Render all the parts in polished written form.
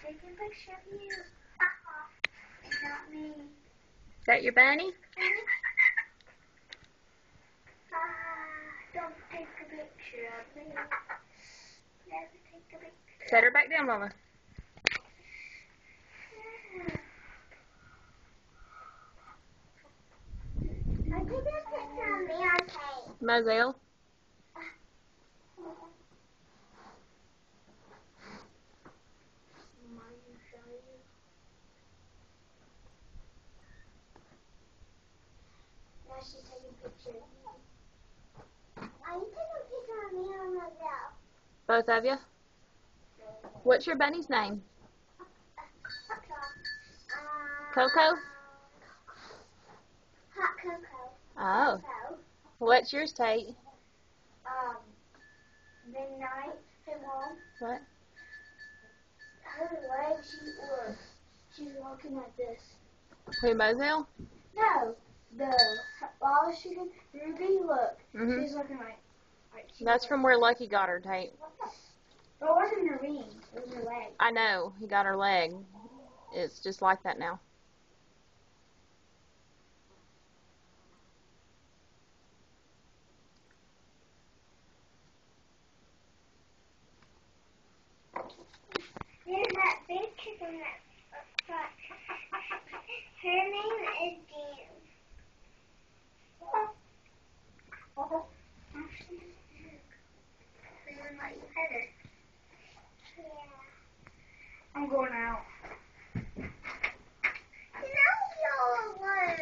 taking a picture of you. It's not me. Is that your bunny? Don't take a picture of me. Never take a picture. Set her back down, Mama. I took a picture of me on tape. Moselle? Now she's taking a picture of me. I took a picture of me on myself. Both of you? What's your bunny's name? Coco? Hot cocoa. Oh. Cocoa. What's yours, Tate? Midnight. Hey, Mom. What? Her legs, she's walking like this. Who, Moselle? No, the Wallace chicken, Ruby, look. Mhm. She's looking like That's from where Lucky got her, Tate. But it wasn't her wings, it was her leg. I know. He got her leg. It's just like that now. There's that big chicken that front. Her name is Jan. Yeah. I'm going out. No, you're alone.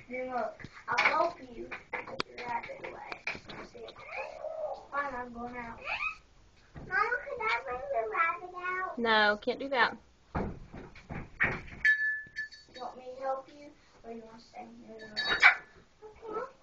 Then look, I'll help you put the rabbit away. See? Fine, I'm going out. Mama, could I bring the rabbit out? No, can't do that. You want me to help you, or you want to stay here? Okay.